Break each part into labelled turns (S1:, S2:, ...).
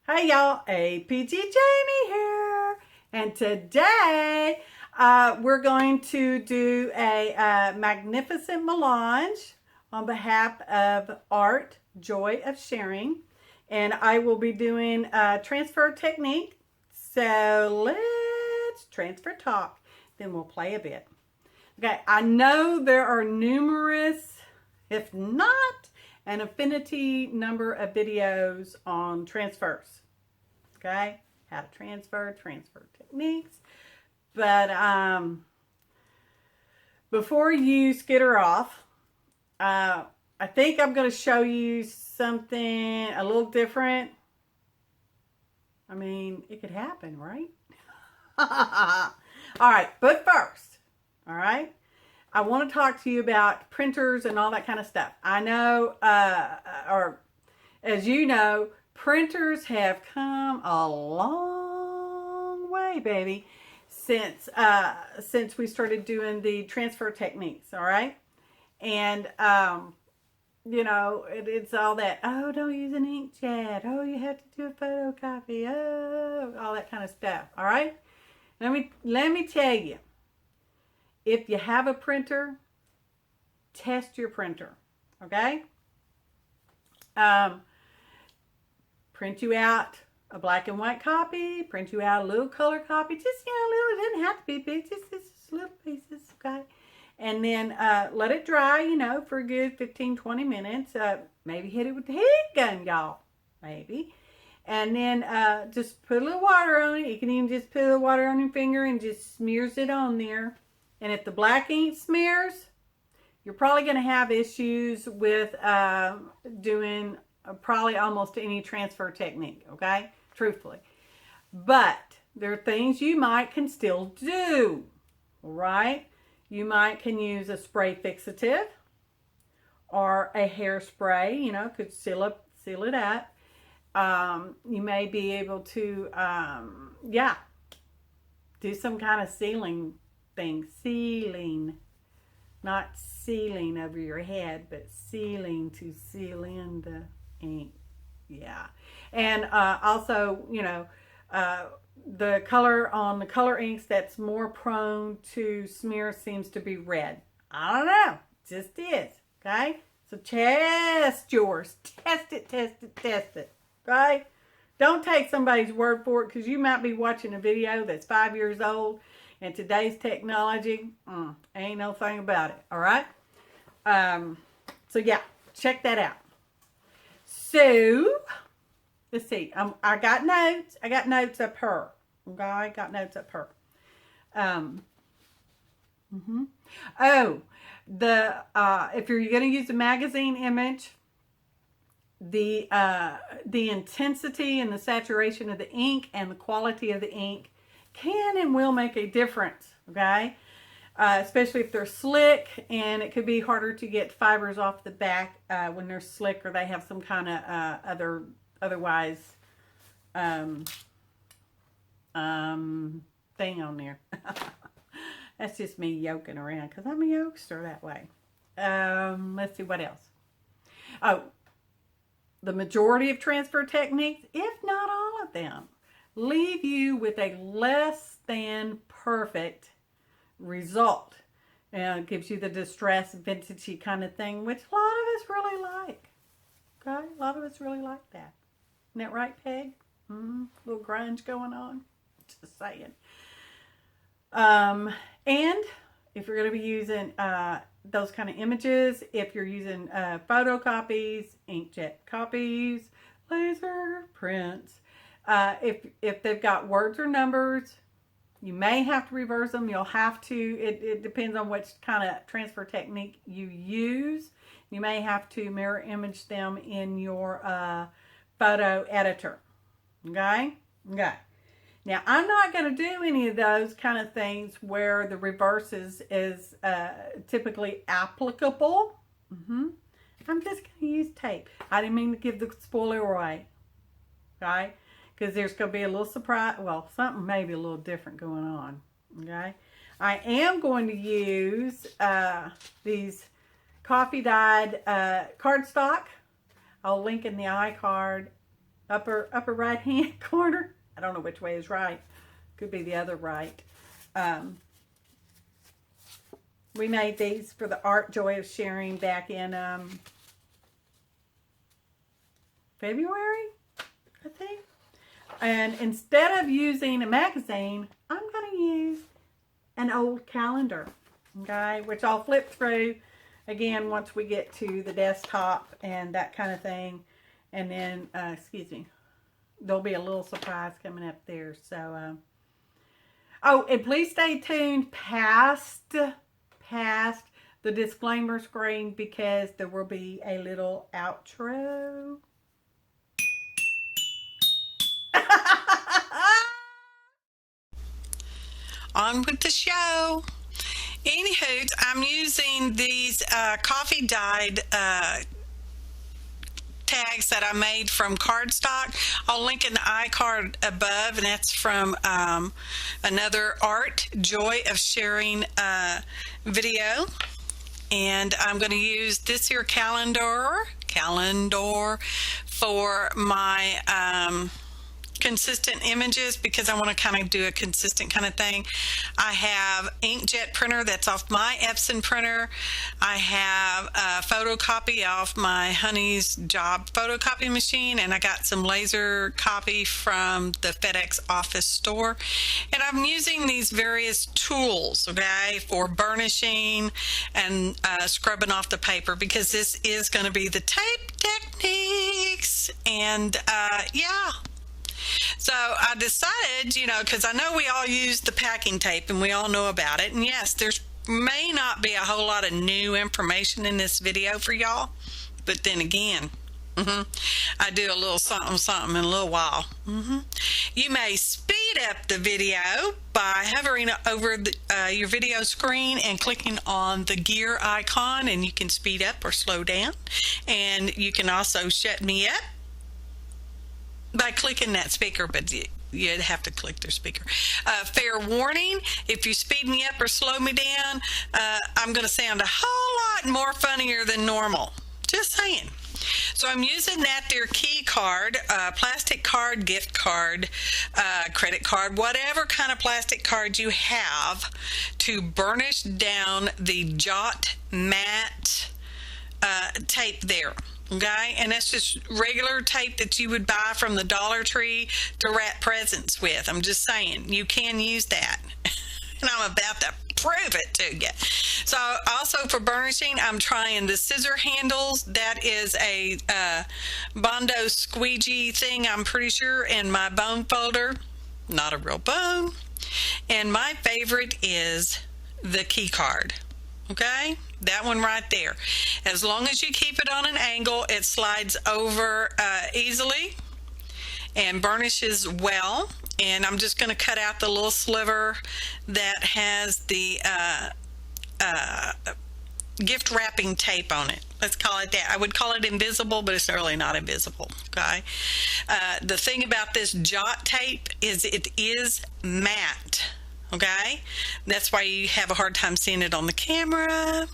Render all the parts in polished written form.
S1: Hey y'all, APG Jamie here, and today we're going to do a magnificent melange on behalf of Art, Joy of Sharing, and I will be doing a transfer technique. So let's transfer talk, then we'll play a bit. Okay, I know there are numerous, if not an infinity number of videos on transfers. Okay, how to transfer techniques. But before you skitter off, I think I'm going to show you something a little different. I mean, it could happen, right? All right, but first, all right, I want to talk to you about printers and all that kind of stuff. I know, or as you know, printers have come a long way, baby, since we started doing the transfer techniques. All right, and you know, it's all that. Oh, don't use an inkjet. Oh, you have to do a photocopy. Oh, all that kind of stuff. All right. Let me tell you. If you have a printer, test your printer, okay? Print you out a black and white copy, print you out a little color copy, just, you know, little, it doesn't have to be big, just little pieces, okay? And then let it dry, you know, for a good 15, 20 minutes. Maybe hit it with the heat gun, y'all, maybe. And then just put a little water on it. You can even just put a little water on your finger and just smears it on there. And if the black ink smears, you're probably going to have issues with doing probably almost any transfer technique, okay? Truthfully. But there are things you can still do, all right? You can use a spray fixative or a hairspray, you know, could seal it up. You may be able to, do some kind of sealing thing. Sealing, not sealing over your head, but sealing to seal in the ink. Yeah. And also, you know, the color on the color inks that's more prone to smear seems to be red. I don't know. Just is. Okay? So test yours. Test it. Right? Don't take somebody's word for it, because you might be watching a video that's 5 years old, and today's technology, ain't no thing about it. All right? So yeah, check that out. So let's see. I got notes. I got notes up here. Okay, I got notes up here. Oh, if you're going to use a magazine image, the intensity and the saturation of the ink and the quality of the ink can and will make a difference, okay? Especially if they're slick, and it could be harder to get fibers off the back when they're slick, or they have some kind of otherwise thing on there. That's just me yoking around, because I'm a yokester that way. Let's see what else. Oh, the majority of transfer techniques, if not all of them, leave you with a less than perfect result. And it gives you the distressed, vintagey kind of thing, which a lot of us really like. Okay? A lot of us really like that. Isn't that right, Peg? A little grunge going on. Just saying. And if you're going to be using those kind of images, if you're using photocopies, inkjet copies, laser prints, if they've got words or numbers, you may have to reverse them. You'll have to, it depends on which kind of transfer technique you use. You may have to mirror image them in your photo editor. Okay? Okay. Now, I'm not going to do any of those kind of things where the reverse is typically applicable. I'm just going to use tape. I didn't mean to give the spoiler away. Okay? Because there's going to be a little surprise. Well, something maybe a little different going on. Okay? I am going to use these coffee dyed cardstock. I'll link in the iCard upper right hand corner. I don't know which way is right. Could be the other right. We made these for the Art Joy of Sharing back in February, I think. And instead of using a magazine, I'm going to use an old calendar, okay, which I'll flip through again once we get to the desktop and that kind of thing. And then, excuse me, there'll be a little surprise coming up there. So, oh, and please stay tuned past the disclaimer screen, because there will be a little outro. On with the show. Anywho, I'm using these coffee dyed tags that I made from cardstock. I'll link in the iCard above, and that's from another Art Joy of Sharing video. And I'm going to use this here calendar for my consistent images, because I want to kind of do a consistent kind of thing. I have Ink Jet printer that's off my Epson printer. I have a photocopy off my honey's job photocopy machine, and I got some laser copy from the FedEx office store. And I'm using these various tools, okay, for burnishing and scrubbing off the paper, because this is going to be the tape techniques. And yeah. So I decided, you know, because I know we all use the packing tape and we all know about it. And yes, there's may not be a whole lot of new information in this video for y'all. But then again, I do a little something in a little while. You may speed up the video by hovering over your video screen and clicking on the gear icon, and you can speed up or slow down. And you can also shut me up by clicking that speaker, but you'd have to click their speaker. Fair warning, if you speed me up or slow me down, I'm going to sound a whole lot more funnier than normal. Just saying. So I'm using that there key card, plastic card, gift card, credit card, whatever kind of plastic card you have, to burnish down the Jot Matte Tape there. Okay, and that's just regular tape that you would buy from the Dollar Tree to wrap presents with. I'm just saying, you can use that. And I'm about to prove it to you. So also for burnishing, I'm trying the scissor handles. That is a Bondo squeegee thing, I'm pretty sure, in my bone folder. Not a real bone. And my favorite is the key card. Okay, that one right there. As long as you keep it on an angle, it slides over easily and burnishes well. And I'm just going to cut out the little sliver that has the gift wrapping tape on it. Let's call it that. I would call it invisible, but it's really not invisible. Okay. The thing about this Jot tape is it is matte. Okay, that's why you have a hard time seeing it on the camera.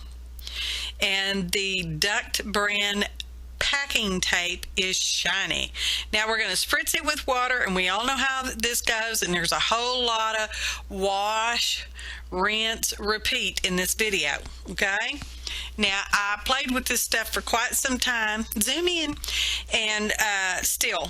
S1: And the Duct brand packing tape is shiny. Now we're going to spritz it with water, and we all know how this goes, and there's a whole lot of wash, rinse, repeat in this video. Okay, now I played with this stuff for quite some time. Zoom in. And still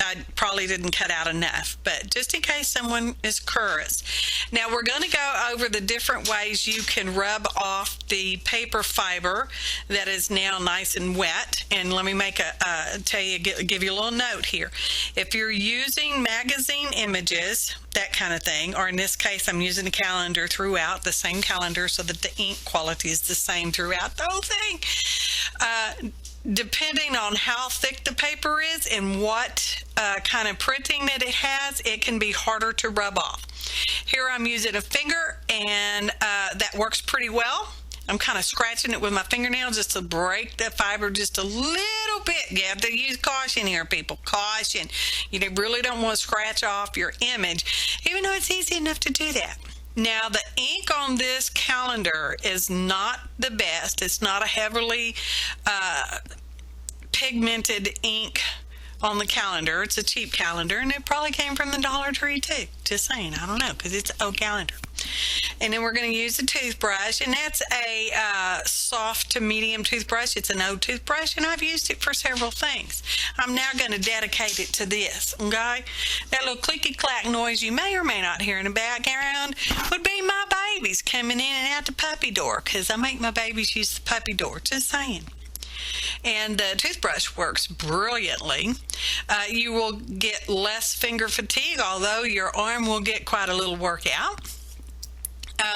S1: I probably didn't cut out enough, but just in case someone is curious. Now we're going to go over the different ways you can rub off the paper fiber that is now nice and wet. And let me make give you a little note here. If you're using magazine images, that kind of thing, or in this case I'm using a calendar throughout, the same calendar, so that the ink quality is the same throughout the whole thing. Depending on how thick the paper is and what kind of printing that it has, it can be harder to rub off. Here I'm using a finger, and that works pretty well. I'm kind of scratching it with my fingernail just to break the fiber just a little bit. You have to use caution here, people. Caution. You really don't want to scratch off your image, even though it's easy enough to do that. Now, the ink on this calendar is not the best. It's not a heavily pigmented ink on the calendar. It's a cheap calendar, and it probably came from the Dollar Tree too. Just saying, I don't know, because it's an old calendar. And then we're going to use a toothbrush, and that's a soft to medium toothbrush. It's an old toothbrush, and I've used it for several things. I'm now going to dedicate it to this, okay? That little clicky-clack noise you may or may not hear in the background would be my babies coming in and out the puppy door, because I make my babies use the puppy door. Just saying. And the toothbrush works brilliantly. You will get less finger fatigue, although your arm will get quite a little workout.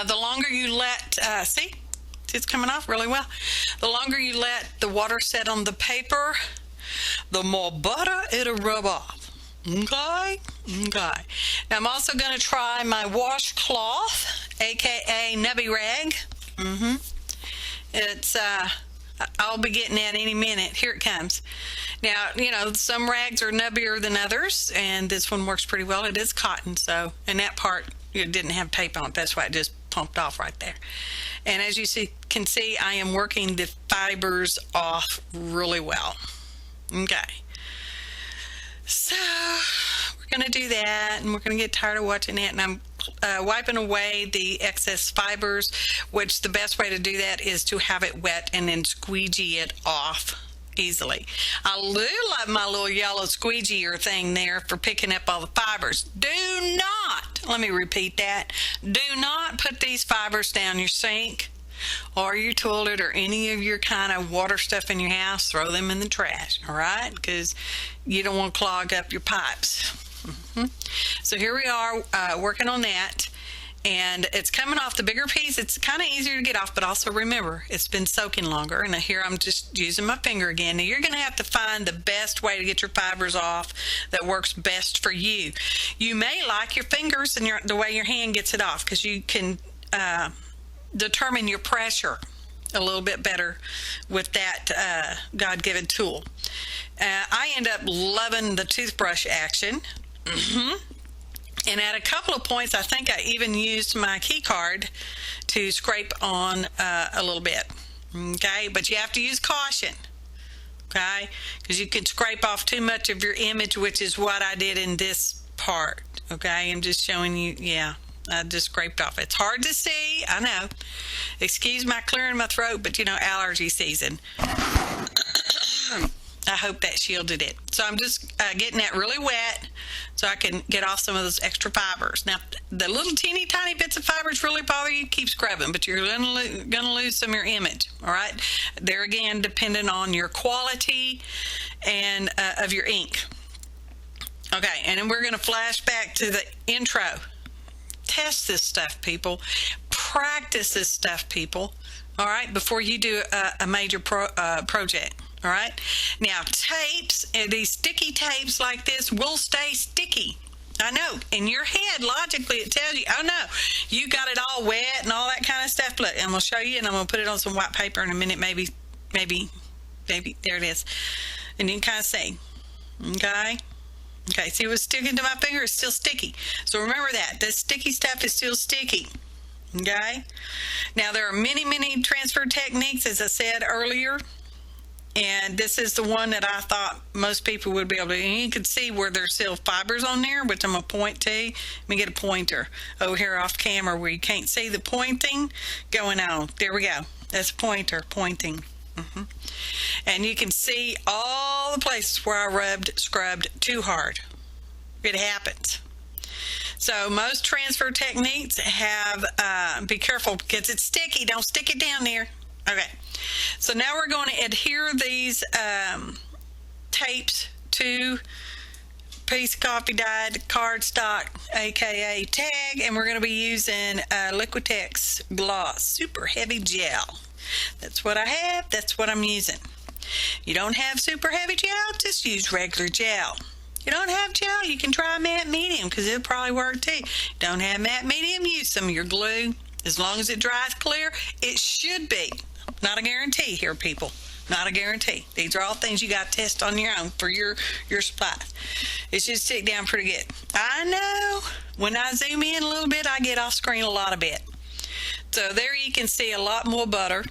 S1: The longer you let, see, it's coming off really well. The longer you let the water set on the paper, the more butter it'll rub off. Okay? Okay. Now I'm also going to try my washcloth, aka Nubby Rag. It's, I'll be getting that any minute. Here it comes. Now, you know, some rags are nubbier than others, and this one works pretty well. It is cotton, so, and that part, it didn't have tape on it. That's why it just pumped off right there. And as you can see, I am working the fibers off really well. Okay. So, we're going to do that, and we're going to get tired of watching that, and I'm wiping away the excess fibers, which the best way to do that is to have it wet and then squeegee it off easily. I love my little yellow squeegeer thing there for picking up all the fibers. Do not, let me repeat that, do not put these fibers down your sink or your toilet or any of your kind of water stuff in your house. Throw them in the trash, all right? Because you don't want to clog up your pipes. So here we are working on that, and it's coming off the bigger piece. It's kind of easier to get off, but also remember, it's been soaking longer, and here I'm just using my finger again. Now you're going to have to find the best way to get your fibers off that works best for you. You may like your fingers and the way your hand gets it off, because you can determine your pressure a little bit better with that God-given tool. I end up loving the toothbrush action. And at a couple of points, I think I even used my key card to scrape on a little bit. Okay, but you have to use caution. Okay, because you can scrape off too much of your image, which is what I did in this part. Okay, I'm just showing you. Yeah, I just scraped off. It's hard to see, I know. Excuse my clearing my throat, but you know, allergy season. I hope that shielded it. So I'm just getting that really wet so I can get off some of those extra fibers. Now, the little teeny tiny bits of fibers really bother you, keep scrubbing, but you're gonna lose some of your image, all right? There again, depending on your quality and of your ink. Okay, and then we're gonna flash back to the intro. Test this stuff, people. Practice this stuff, people, all right, before you do a major project. All right. Now, tapes, these sticky tapes like this will stay sticky. I know. In your head, logically, it tells you, oh, no, you got it all wet and all that kind of stuff. Look, I'm going to show you, and I'm going to put it on some white paper in a minute, maybe. There it is. And you can kind of see. Okay. Okay. See what's sticking to my finger? It's still sticky. So remember that. This sticky stuff is still sticky. Okay. Now, there are many, many transfer techniques, as I said earlier. And this is the one that I thought most people would be able to. And you can see where there's still fibers on there, which I'm going to point to. Let me get a pointer over here off camera where you can't see the pointing going on. There we go. That's a pointer pointing. And you can see all the places where I scrubbed too hard. It happens. So most transfer techniques have, be careful because it's sticky. Don't stick it down there. Okay, so now we're going to adhere these tapes to piece of coffee dyed cardstock, aka tag, and we're going to be using Liquitex gloss, super heavy gel. That's what I have, that's what I'm using. You don't have super heavy gel, just use regular gel. You don't have gel, you can try matte medium because it'll probably work too. Don't have matte medium, use some of your glue. As long as it dries clear, it should be. Not a guarantee here, people. Not a guarantee. These are all things you got to test on your own for your supplies. It should stick down pretty good. I know. When I zoom in a little bit, I get off screen a lot of bit. So there you can see a lot more butter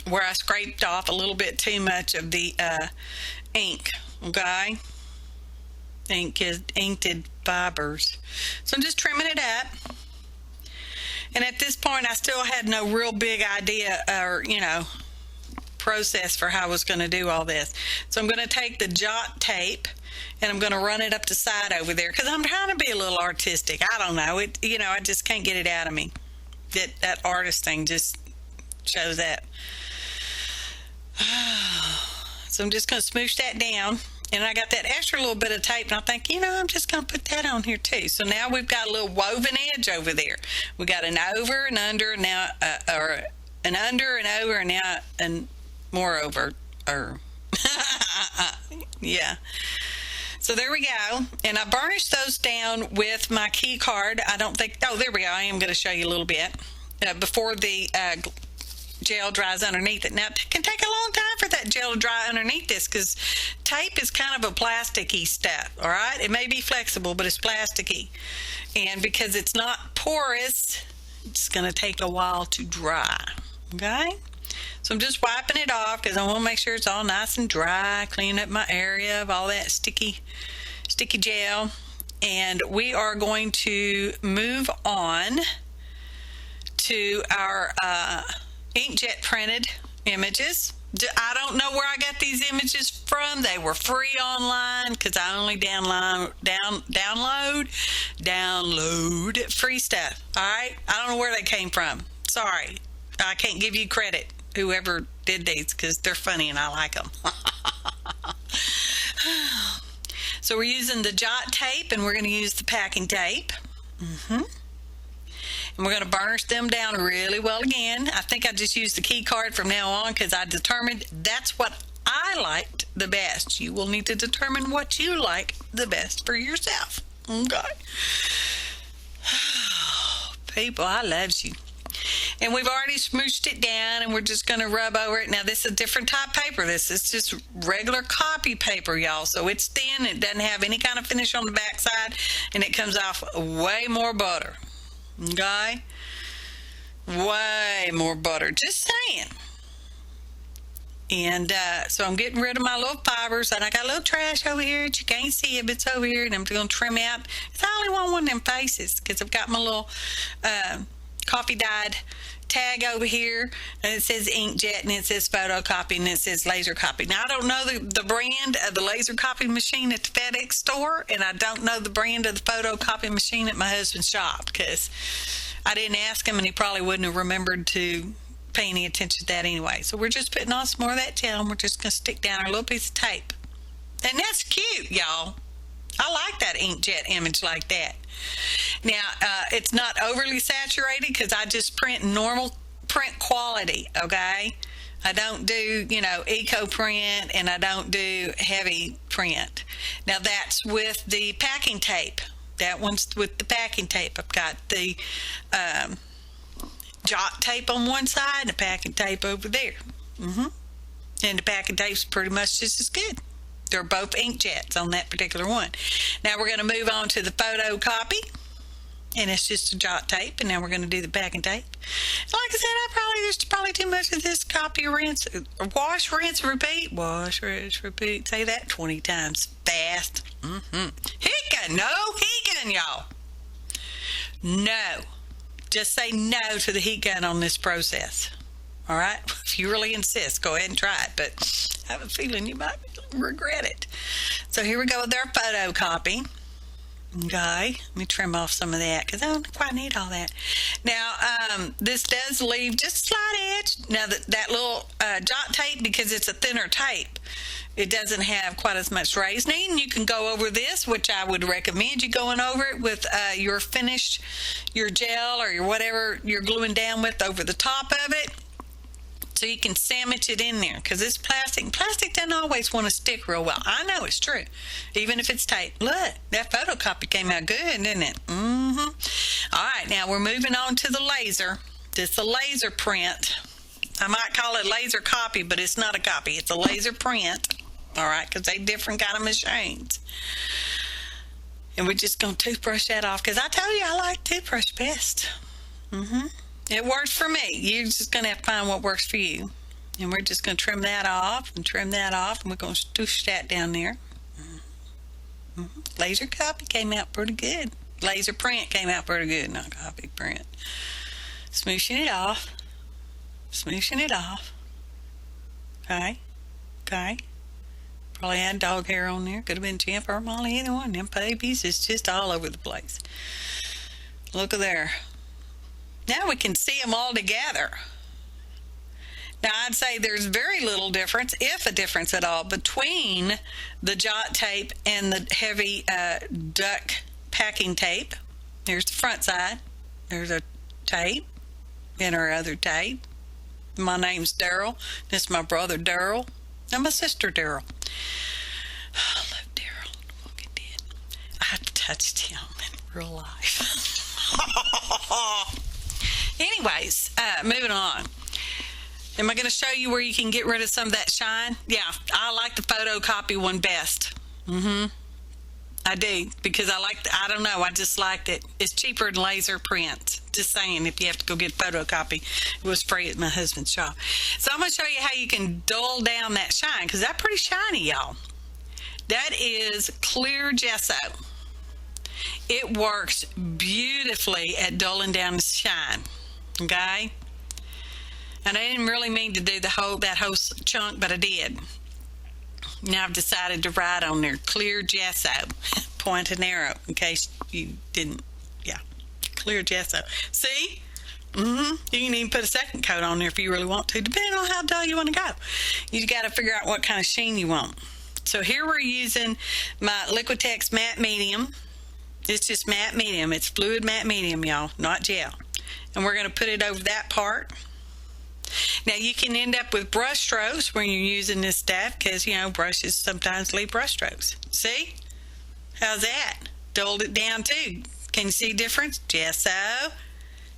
S1: where I scraped off a little bit too much of the ink. okay? Inked fibers. So I'm just trimming it up. And at this point, I still had no real big idea or, process for how I was going to do all this. So I'm going to take the Jot tape and I'm going to run it up the side over there because I'm trying to be a little artistic. I don't know. I just can't get it out of me. That artist thing just shows that. So I'm just going to smoosh that down. And I got that extra little bit of tape, and I think, I'm just going to put that on here too. So now we've got a little woven edge over there. We got an over and under, and now, or an under and over, and now, and more over, or, yeah. So there we go. And I burnished those down with my key card. There we go. I am going to show you a little bit before the gel dries underneath it. Now, it can take a long time for that gel to dry underneath this because tape is kind of a plasticky stuff, all right? It may be flexible, but it's plasticky. And because it's not porous, it's going to take a while to dry, okay? So I'm just wiping it off because I want to make sure it's all nice and dry, clean up my area of all that sticky gel. And we are going to move on to our Ink Jet printed images. I don't know where I got these images from. They were free online because I only download free stuff. All right, I don't know where they came from. Sorry, I can't give you credit, whoever did these, because they're funny and I like them. So we're using the Jot tape and we're going to use the packing tape. And we're going to burnish them down really well again. I think I just used the key card from now on because I determined that's what I liked the best. You will need to determine what you like the best for yourself. Okay. People, I love you. And we've already smooshed it down and we're just going to rub over it. Now, this is a different type paper. This is just regular copy paper, y'all. So it's thin. It doesn't have any kind of finish on the backside. And it comes off way more butter. Okay? Way more butter. Just saying. And so I'm getting rid of my little fibers. And I got a little trash over here that you can't see it, but it's over here. And I'm going to trim out. I only want one of them faces because I've got my little coffee dyed tag over here. And it says Ink Jet and it says photocopy and it says laser copy. Now, I don't know the brand of the laser copy machine at the FedEx store. And I don't know the brand of the photocopy machine at my husband's shop because I didn't ask him and he probably wouldn't have remembered to pay any attention to that anyway. So we're just putting on some more of that gel and we're just going to stick down our little piece of tape. And that's cute, y'all. I like that Ink Jet image like that. Now, it's not overly saturated because I just print normal print quality, okay? I don't do, eco print and I don't do heavy print. Now, that's with the packing tape. That one's with the packing tape. I've got the Jot tape on one side and the packing tape over there. And the packing tape's pretty much just as good. They're both Ink Jets on that particular one. Now we're going to move on to the photocopy. And it's just a Jot tape. And now we're going to do the packing tape. Like I said, there's probably too much of this copy, rinse, wash, rinse, repeat. Wash, rinse, repeat. Say that 20 times fast. Heat gun, y'all. No. Just say no to the heat gun on this process. All right? If you really insist, go ahead and try it. But I have a feeling you might regret it. So here we go with our photocopy. Okay, let me trim off some of that because I don't quite need all that. Now, this does leave just a slight edge. Now, that little Jot tape, because it's a thinner tape, it doesn't have quite as much raised. And you can go over this, which I would recommend you going over it with your gel or your whatever you're gluing down with over the top of it. So you can sandwich it in there because it's plastic. Plastic doesn't always want to stick real well. I know it's true, even if it's tape. Look, that photocopy came out good, didn't it? All right, now we're moving on to the laser. This is a laser print. I might call it laser copy, but it's not a copy. It's a laser print, all right, because they're different kind of machines. And we're just going to toothbrush that off because I told you I like toothbrush best. It works for me. You're just going to have to find what works for you. And we're just going to trim that off and trim that off, and we're going to stoosh that down there. Laser copy came out pretty good. Laser print came out pretty good, not copy print. Smooshing it off. Smooshing it off. Okay. Okay. Probably had dog hair on there. Could have been Champ or Molly, either one. Them babies is just all over the place. Look at there. Now we can see them all together. Now, I'd say there's very little difference, if a difference at all, between the Jot tape and the heavy duck packing tape. There's the front side. There's a tape and our other tape. My name's Daryl. This is my brother Daryl and my sister Daryl. I love Daryl. Walking Dead. I touched him in real life. Anyways, moving on. Am I going to show you where you can get rid of some of that shine? Yeah, I like the photocopy one best. I do, because I don't know, I just liked it. It's cheaper than laser print. Just saying, if you have to go get photocopy. It was free at my husband's shop. So I'm going to show you how you can dull down that shine, because that's pretty shiny, y'all. That is clear gesso. It works beautifully at dulling down the shine. Okay? And I didn't really mean to do that whole chunk, but I did. Now I've decided to write on there, clear gesso, point and arrow, in case you didn't, yeah, clear gesso. See? You can even put a second coat on there if you really want to, depending on how dull you want to go. You got to figure out what kind of sheen you want. So here we're using my Liquitex matte medium. It's just matte medium. It's fluid matte medium, y'all, not gel. And we're going to put it over that part. Now you can end up with brush strokes when you're using this stuff, because you know brushes sometimes leave brush strokes. See? How's that? Dulled it down too. Can you see difference? Gesso.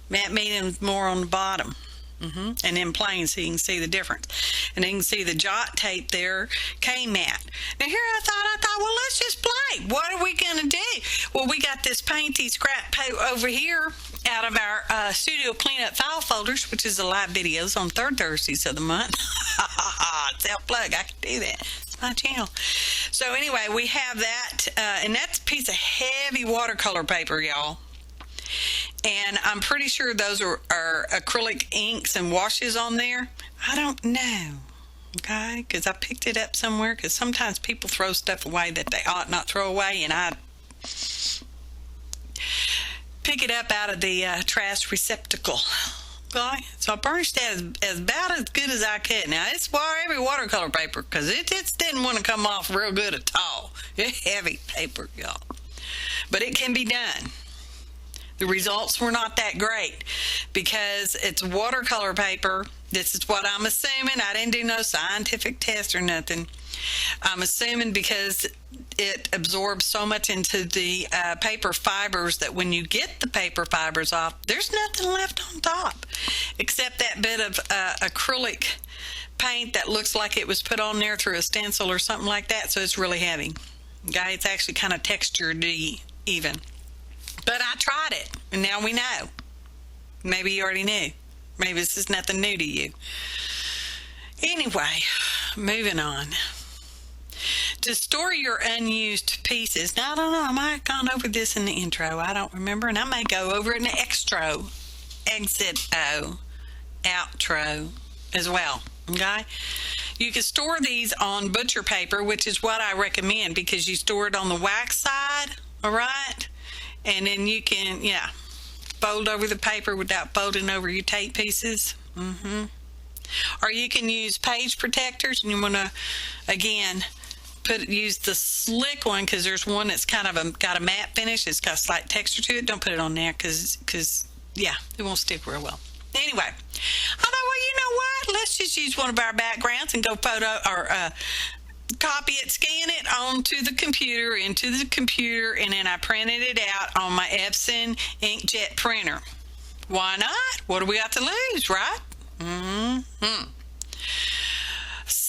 S1: Matte medium's more on the bottom. And then plain, so you can see the difference. And you can see the Jot tape there came matte. Now here I thought, well, let's just play. What are we going to do? Well, we got this painty scrap paper over here out of our studio cleanup file folders, which is the live videos on third Thursdays of the month. Self-plug, I can do that. It's my channel. So anyway, we have that, and that's a piece of heavy watercolor paper, y'all. And I'm pretty sure those are acrylic inks and washes on there. I don't know, okay, because I picked it up somewhere, because sometimes people throw stuff away that they ought not throw away, and I pick it up out of the trash receptacle. Okay, so I burnished that as about as good as I could. Now, it's heavy watercolor paper, because it just didn't want to come off real good at all. It's heavy paper, y'all. But it can be done. The results were not that great because it's watercolor paper. This is what I'm assuming. I didn't do no scientific test or nothing. I'm assuming because it absorbs so much into the paper fibers that when you get the paper fibers off, there's nothing left on top except that bit of acrylic paint that looks like it was put on there through a stencil or something like that. So it's really heavy. Okay, it's actually kind of textured-y even. But I tried it, and now we know. Maybe you already knew. Maybe this is nothing new to you. Anyway, moving on. To store your unused pieces. Now, I don't know. I might have gone over this in the intro. I don't remember. And I may go over it in the outro as well. Okay? You can store these on butcher paper, which is what I recommend because you store it on the wax side. All right? And then you can, fold over the paper without folding over your tape pieces. Or you can use page protectors, and you want to, again, use the slick one because there's one that's kind of got a matte finish. It's got a slight texture to it. Don't put it on there because it won't stick real well. Anyway, I thought, well, you know what? Let's just use one of our backgrounds and go copy it, scan it into the computer, and then I printed it out on my Epson Ink Jet printer. Why not? What do we got to lose, right?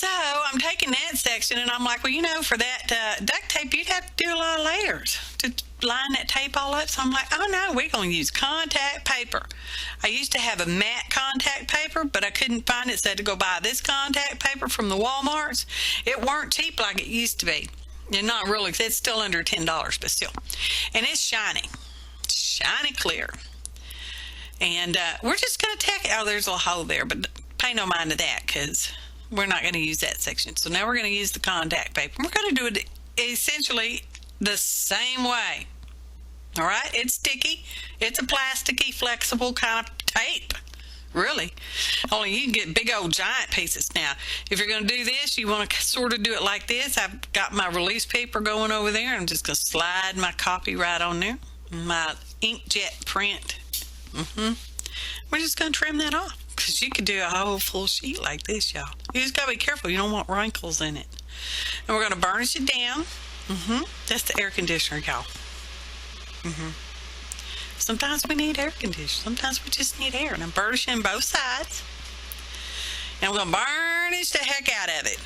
S2: So I'm taking that section and I'm like, well, you know, for that duct tape, you'd have to do a lot of layers to line that tape all up. So I'm like, oh no, we're going to use contact paper. I used to have a matte contact paper, but I couldn't find it, so I had to go buy this contact paper from the Walmarts. It weren't cheap like it used to be. And not really, it's still under $10, but still. And it's shiny clear. And we're just going to tack it. Oh, there's a hole there, but pay no mind to that because we're not going to use that section. So now we're going to use the contact paper. We're going to do it essentially the same way. All right? It's sticky. It's a plasticky, flexible kind of tape. Really. Only you can get big old giant pieces. Now, if you're going to do this, you want to sort of do it like this. I've got my release paper going over there. I'm just going to slide my copy right on there. My Ink Jet print. We're just going to trim that off because you could do a whole full sheet like this, y'all. You just got to be careful. You don't want wrinkles in it. And we're going to burnish it down. That's the air conditioner, y'all. Sometimes we need air conditioning. Sometimes we just need air. And I'm burnishing both sides. And we're going to burnish the heck out of it.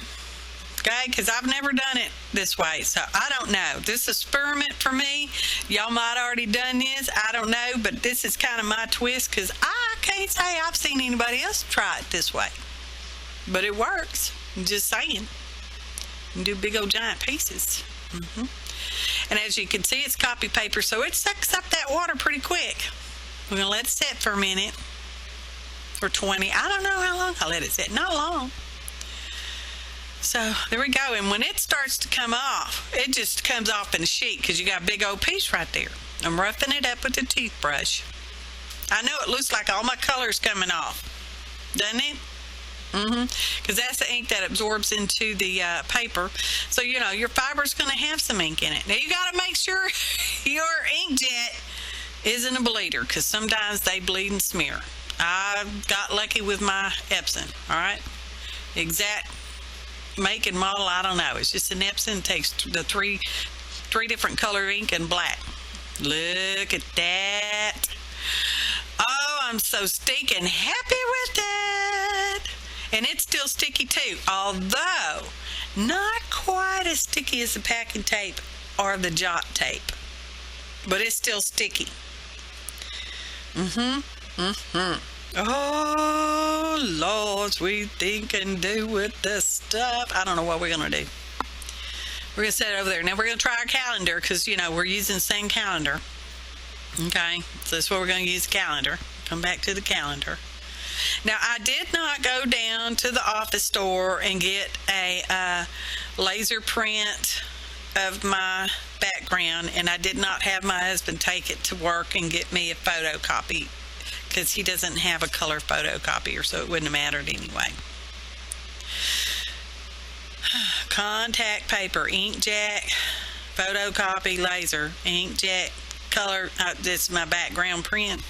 S2: Okay? Because I've never done it this way. So I don't know. This experiment for me. Y'all might have already done this. I don't know. But this is kind of my twist. Because I can't say I've seen anybody else try it this way. But it works. I'm just saying. You can do big old giant pieces. And as you can see, it's copy paper, so it sucks up that water pretty quick. We're going to let it sit for a minute, for 20. I don't know how long I let it sit. Not long. So there we go. And when it starts to come off, it just comes off in a sheet because you got a big old piece right there. I'm roughing it up with a toothbrush. I know it looks like all my color's coming off, doesn't it? Because that's the ink that absorbs into the paper. So, you know, your fiber's going to have some ink in it. Now, you got to make sure your ink jet isn't a bleeder because sometimes they bleed and smear. I got lucky with my Epson, all right? Exact make and model, I don't know. It's just an Epson. It takes the three different color ink and black. Look at that. Oh, I'm so stinking happy with it. And it's still sticky too, although not quite as sticky as the packing tape or the Jot tape. But it's still sticky. Oh, Lord, we think and do with this stuff. I don't know what we're going to do. We're going to set it over there. Now we're going to try our calendar because, you know, we're using the same calendar. Okay, so that's what we're going to use, the calendar. Come back to the calendar. Now, I did not go down to the office store and get a laser print of my background, and I did not have my husband take it to work and get me a photocopy because he doesn't have a color photocopier, so it wouldn't have mattered anyway. Contact paper, Ink Jet, photocopy, laser, Ink Jet, color. This is my background print,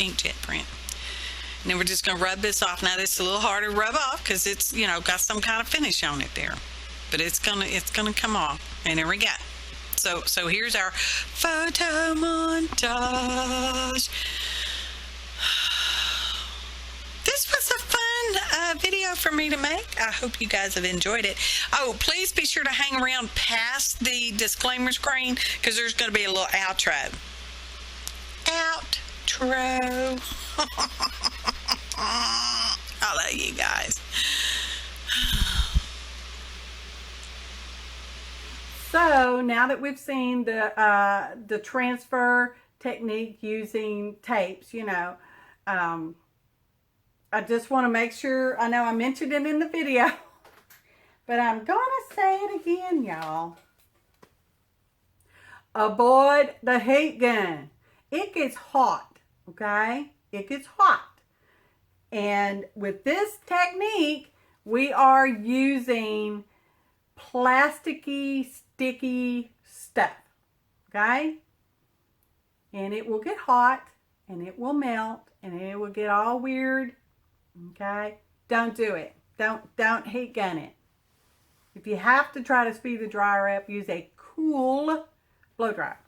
S2: Ink Jet print. And then we're just going to rub this off. Now, this is a little harder to rub off because it's, you know, got some kind of finish on it there. But it's gonna come off. And there we go. So here's our photo montage. This was a fun video for me to make. I hope you guys have enjoyed it. Oh, please be sure to hang around past the disclaimer screen because there's going to be a little outro. Outro. I love you guys.
S1: So now that we've seen the transfer technique using tapes, you know, I just want to make sure, I know I mentioned it in the video, but I'm going to say it again, y'all. Avoid the heat gun. It gets hot, okay? It gets hot. And with this technique, we are using plasticky, sticky stuff, okay? And it will get hot, and it will melt, and it will get all weird, okay? Don't do it. Don't heat gun it. If you have to try to speed the dryer up, use a cool blow dryer,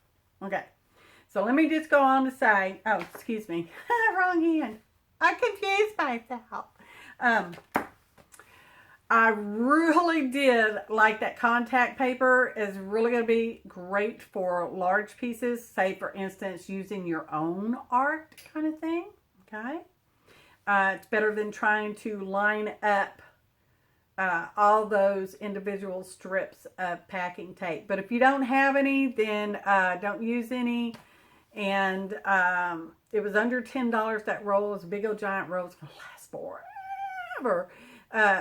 S1: okay? So let me just go on to say, oh, excuse me, wrong hand. I confused myself. I really did like that contact paper. Is really going to be great for large pieces. Say, for instance, using your own art kind of thing. Okay. It's better than trying to line up all those individual strips of packing tape. But if you don't have any, then don't use any. And it was under $10. That roll is a big old giant roll. It's going to last forever.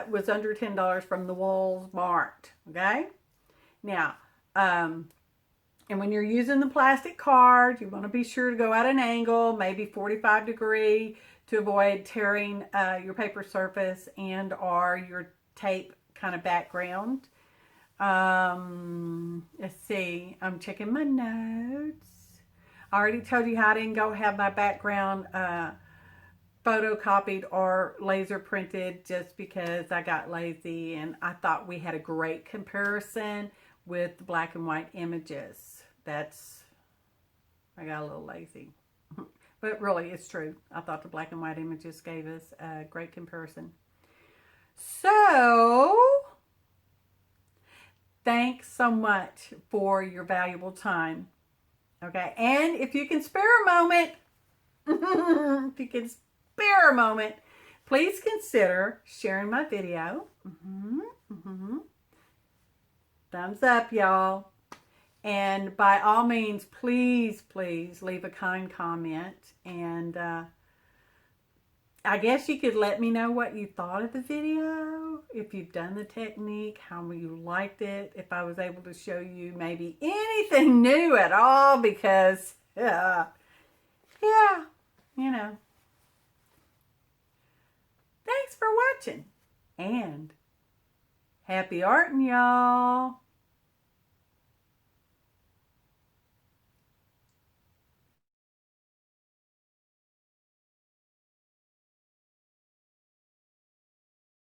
S1: Was under $10 from the Walmart. Okay. Now, and when you're using the plastic card, you want to be sure to go at an angle, maybe 45 degree, to avoid tearing your paper surface and or your tape kind of background. Let's see. I'm checking my notes. I already told you how I didn't go have my background photocopied or laser printed just because I got lazy, and I thought we had a great comparison with the black and white images. I got a little lazy. But really, it's true. I thought the black and white images gave us a great comparison. So, thanks so much for your valuable time. Okay, and if you can spare a moment, please consider sharing my video. Thumbs up, y'all. And by all means, please leave a kind comment. And I guess you could let me know what you thought of the video, if you've done the technique, how you liked it, if I was able to show you maybe anything new at all, because, yeah, you know. Thanks for watching, and happy arting, y'all.